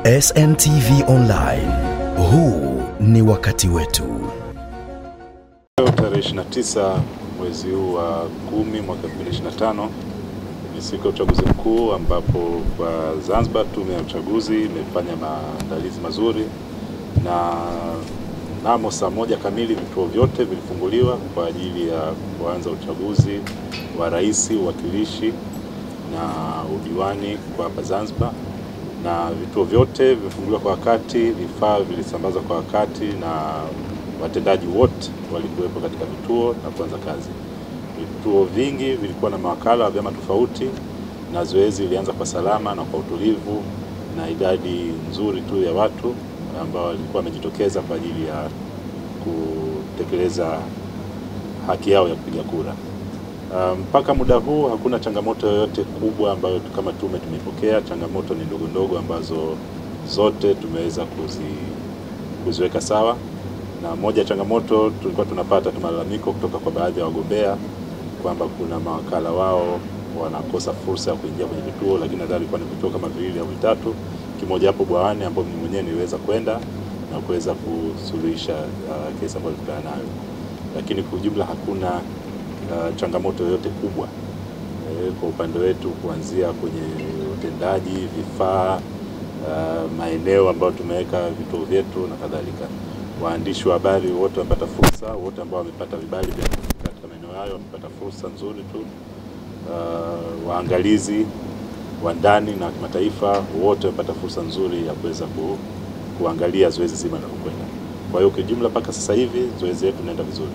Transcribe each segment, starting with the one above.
SNTV Online. Huu ni wakati wetu. Tarehe 29 mwezi huu wa 10 mwaka 2025 ni siku ya uchaguzi mkuu, ambapo kwa Zanzibar tume ya uchaguzi imefanya maandalizi mazuri, na mnamo saa 1 kamili vituo vyote vilifunguliwa kwa ajili ya kuanza uchaguzi wa rais, uwakilishi na udiwani kwa hapa Zanzibar. Na vituo vyote vimefunguliwa kwa wakati, vifaa vilisambazwa kwa wakati, na watendaji wote walikuwepo katika vituo na kuanza kazi. Vituo vingi vilikuwa na mawakala wa vyama tofauti, na zoezi lilianza kwa salama na kwa utulivu, na idadi nzuri tu ya watu ambao walikuwa wamejitokeza kwa ajili ya kutekeleza haki yao ya kupiga kura. Mpaka muda huu hakuna changamoto yoyote kubwa ambayo kama tume tumepokea. Changamoto ni ndogo ndogo ambazo zote tumeweza kuziweka sawa. Na moja changamoto tulikuwa tunapata malalamiko kutoka kwa baadhi ya wagombea kwamba kuna mawakala wao wanakosa fursa ya kuingia kwenye vituo, lakini nadhani ilikuwa ni vituo kama 2 au 3, kimoja hapo Bwawani ambapo mimi mwenyewe niliweza kwenda na kuweza kusuluhisha kesi ambayo tulikuwa nayo. Lakini kwa ujumla hakuna changamoto yoyote kubwa kwa upande wetu, kuanzia kwenye utendaji, vifaa, maeneo ambayo tumeweka vituo vyetu na kadhalika. Waandishi wa habari wote wamepata fursa, wote ambao wamepata vibali vya katika maeneo hayo wamepata fursa nzuri tu. Waangalizi wa ndani na kimataifa wote wamepata fursa nzuri ya kuweza kuangalia zoezi zima linalokwenda. Kwa hiyo kwa jumla mpaka sasa hivi zoezi letu linaenda vizuri.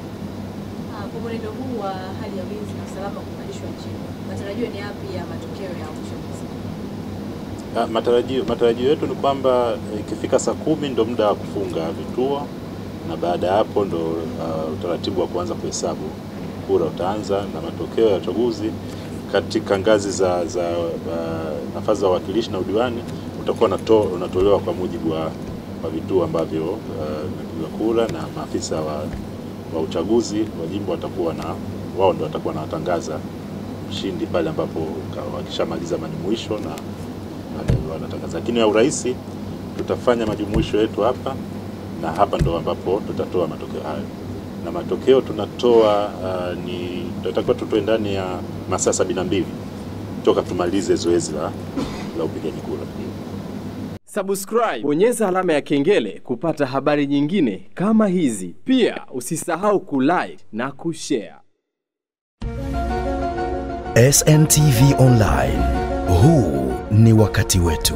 Kwa mwenendo huu wa hali ya ulinzi na usalama kuimarishwa nchini, matarajio ni yapi ya matokeo ya uchaguzi? Matarajio yetu ni kwamba ikifika saa 10 ndio muda wa kufunga vituo, na baada ya hapo ndo utaratibu wa kuanza kuhesabu kura utaanza, na matokeo ya uchaguzi katika ngazi za nafasi za uwakilishi na udiwani utakuwa unatolewa kwa mujibu wa vituo ambavyo vimepigwa kura, na maafisa wa uchaguzi wa jimbo wao ndio watakuwa wanatangaza mshindi pale ambapo wakishamaliza majumuisho na wanatangaza. Lakini ya urais tutafanya majumuisho yetu hapa, na hapa ndo ambapo tutatoa matokeo hayo. Na matokeo tunatoa tutakuwa tutoe ndani ya masaa 72 toka tumalize zoezi la upigaji kura. Subscribe, bonyeza alama ya kengele kupata habari nyingine kama hizi. Pia usisahau kulike na kushare. SNTV Online. Huu ni wakati wetu.